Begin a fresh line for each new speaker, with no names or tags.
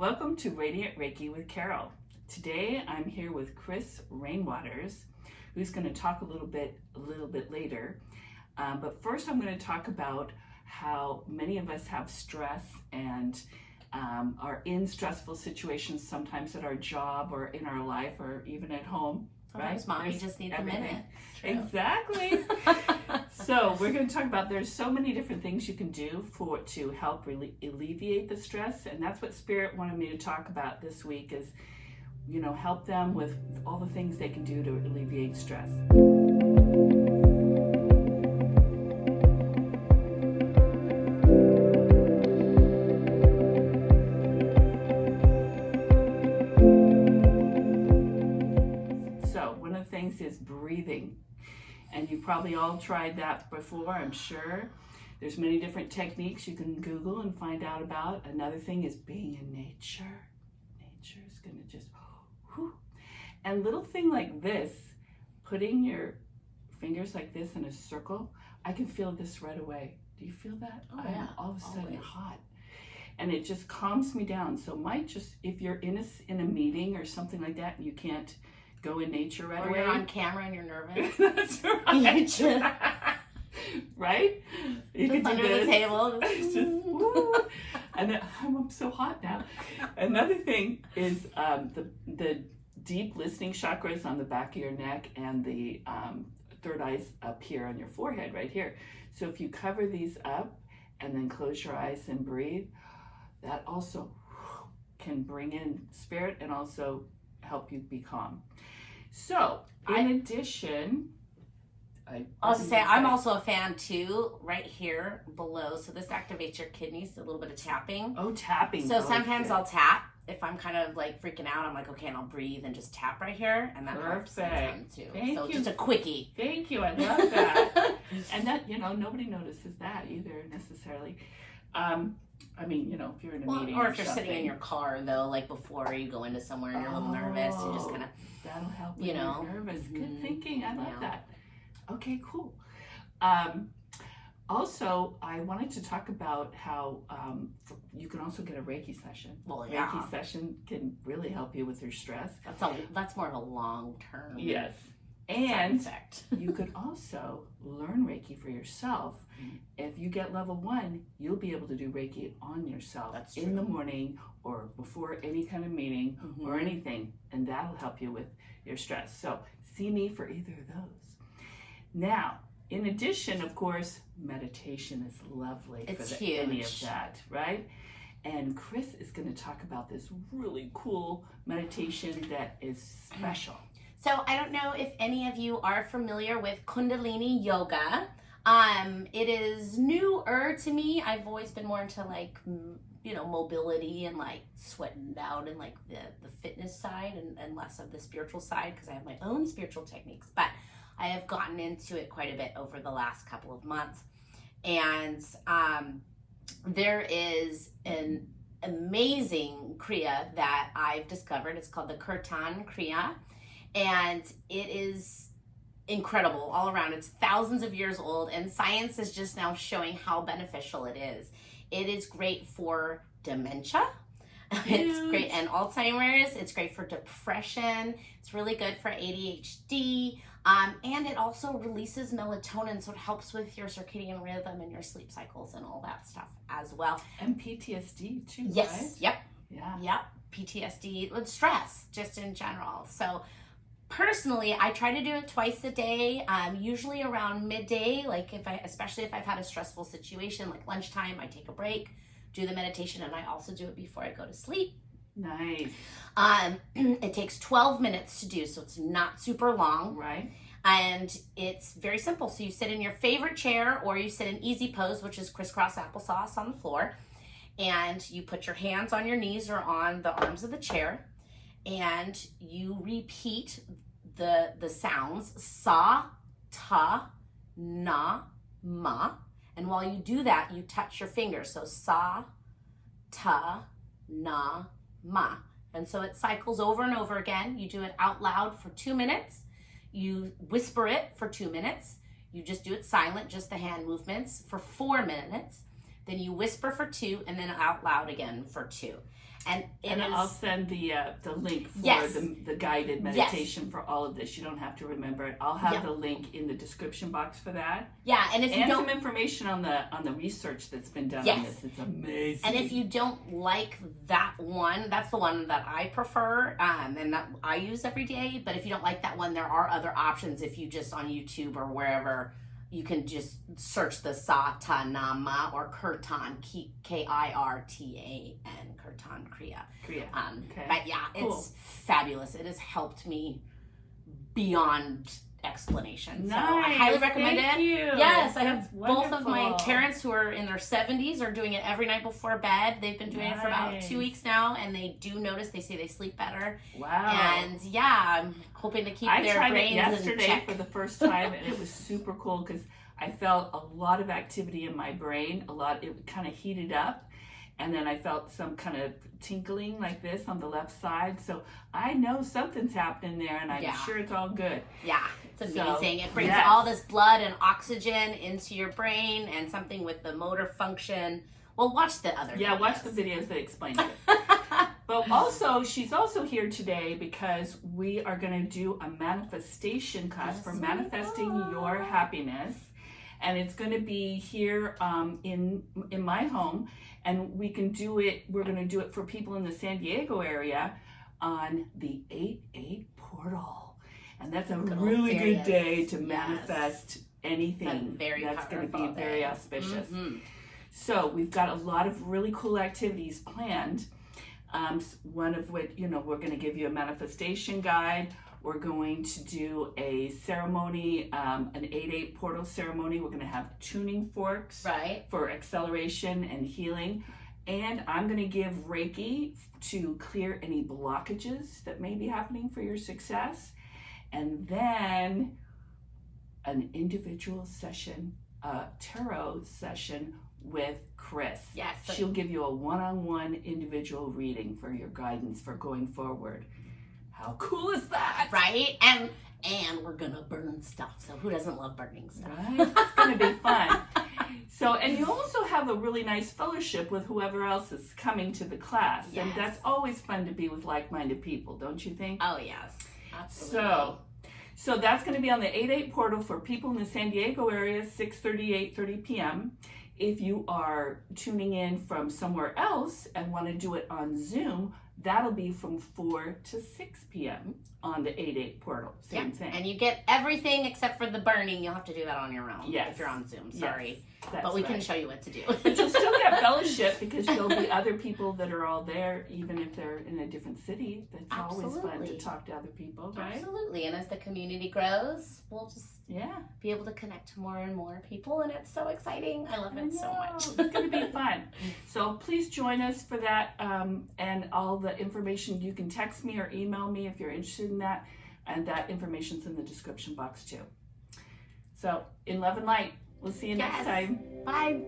Welcome to Radiant Reiki with Carol. Today I'm here with Kris Rainwaters, who's going to talk a little bit later. But first I'm going to talk about how many of us have stress and are in stressful situations, sometimes at our job or in our life or even at home.
Sometimes
right?
mommy just needs everything. A minute.
Exactly. So we're going to talk about there's so many different things you can do to help alleviate the stress, and that's what Spirit wanted me to talk about this week is, help them with all the things they can do to alleviate stress. So one of the things is breathing. And you've probably all tried that before, I'm sure. There's many different techniques you can Google and find out about. Another thing is being in nature. Nature is going to just, whew. And little thing like this, putting your fingers like this in a circle, I can feel this right away. Do you feel that?
Oh, yeah.
All of a sudden hot. And it just calms me down. So if you're in a meeting or something like that and you can't go in nature right away.
Or you're on camera and you're nervous.
That's right. Right? You
just
can do
under
this.
the table.
And I'm so hot now. Another thing is the deep listening chakras on the back of your neck and the third eyes up here on your forehead right here. So if you cover these up and then close your eyes and breathe, that also can bring in spirit and also help you be calm. So, in addition,
I'll say I'm also a fan too, right here below. So this activates your kidneys, a little bit of tapping.
Oh, tapping.
So sometimes I'll tap if I'm kind of like freaking out. I'm like, okay, and I'll breathe and just tap right here, and that helps sometimes too.
Thank you.
Just a quickie.
Thank you. I love that. And that nobody notices that either necessarily. I mean, if you're in a meeting
or if you're sitting in your car, though, like before you go into somewhere and you're a little nervous, you just kind of,
that'll help when you're nervous. Good thinking. I love that. Okay, cool. Also, I wanted to talk about how you can also get a Reiki session.
Well, yeah.
Reiki session can really help you with your stress.
That's more of a long-term.
Yes. And you could also learn Reiki for yourself. If you get level 1, you'll be able to do Reiki on yourself in the morning or before any kind of meeting or anything, and that'll help you with your stress. So see me for either of those. Now, in addition, of course, meditation is lovely for any of that, right? And Kris is going to talk about this really cool meditation that is special.
So I don't know if any of you are familiar with Kundalini Yoga. It is newer to me. I've always been more into like, mobility and like sweating out and like the fitness side and less of the spiritual side because I have my own spiritual techniques. But I have gotten into it quite a bit over the last couple of months. And there is an amazing Kriya that I've discovered. It's called the Kirtan Kriya. And it is incredible all around. It's thousands of years old, and science is just now showing how beneficial it is. It is great for dementia. It's great, and Alzheimer's. It's great for depression. It's really good for ADHD. And it also releases melatonin, so it helps with your circadian rhythm and your sleep cycles and all that stuff as well.
And PTSD too,
yes,
right?
Yep.
Yeah.
Yep. PTSD, with stress, just in general. So personally, I try to do it twice a day, usually around midday, especially if I've had a stressful situation, like lunchtime, I take a break, do the meditation, and I also do it before I go to sleep.
Nice.
It takes 12 minutes to do, so it's not super long.
Right.
And it's very simple. So you sit in your favorite chair or you sit in easy pose, which is crisscross applesauce on the floor. And you put your hands on your knees or on the arms of the chair. And you repeat the sounds sa, ta, na, ma. And while you do that, you touch your fingers. So sa, ta, na, ma. And so it cycles over and over again. You do it out loud for 2 minutes. You whisper it for 2 minutes. You just do it silent, just the hand movements for 4 minutes. Then you whisper for 2 and then out loud again for 2. And
I'll send the link for
Yes.
the guided meditation for all of this. You don't have to remember it. I'll have the link in the description box for that.
Yeah, and if you don't,
some information on the research that's been done on this. It's amazing.
And if you don't like that one, that's the one that I prefer, and that I use every day. But if you don't like that one, there are other options. If you just on YouTube or wherever, you can just search the Satanama or Kirtan, Kirtan, Kirtan Kriya. But yeah, it's fabulous. It has helped me beyond explanation. So I highly recommend it. Yes, I have both of my parents who are in their 70s are doing it every night before bed. They've been doing it for about 2 weeks now, and they do notice. They say they sleep better.
Wow.
And yeah, I'm hoping to keep their brains in check. I tried it yesterday
for the first time, and it was super cool because I felt a lot of activity in my brain. It kind of heated up. And then I felt some kind of tinkling like this on the left side. So I know something's happening there, and I'm sure it's all good.
Yeah, it's amazing. It brings all this blood and oxygen into your brain and something with the motor function. Well, watch the other videos.
Watch the videos that explain it. But also, she's also here today because we are going to do a manifestation class for manifesting your happiness. And it's going to be here in my home. And we can do it, we're going to do it for people in the San Diego area on the 8/8 portal. And that's a really good day to manifest anything. That's going to be very auspicious. Mm-hmm. So we've got a lot of really cool activities planned. One of which, we're going to give you a manifestation guide. We're going to do a ceremony, an 8/8 portal ceremony. We're going to have tuning forks for acceleration and healing. And I'm going to give Reiki to clear any blockages that may be happening for your success. And then an individual session, a tarot session with Kris.
Yes.
She'll give you a one-on-one individual reading for your guidance for going forward. How cool is that?
Right? And we're gonna burn stuff. So who doesn't love burning stuff?
Right? It's gonna be fun. So, and you also have a really nice fellowship with whoever else is coming to the class. Yes. And that's always fun to be with like-minded people, don't you think?
Oh, yes. Absolutely.
So that's going to be on the 8/8 portal for people in the San Diego area, 6:30, 8:30 p.m. If you are tuning in from somewhere else and want to do it on Zoom, that'll be from 4 to 6 p.m. on the 8/8 portal. Same thing.
And you get everything except for the burning. You'll have to do that on your own if you're on Zoom. Sorry.
Yes,
but we can show you what to do.
But you'll still get fellowship because there'll be other people that are all there, even if they're in a different city. That's always fun to talk to other people, right?
Absolutely. And as the community grows, we'll just be able to connect to more and more people. And it's so exciting. I love it so much.
It's going to be fun. So please join us for that. And all the information, you can text me or email me if you're interested in that. And that information's in the description box too. So in love and light. We'll see you next time.
Bye.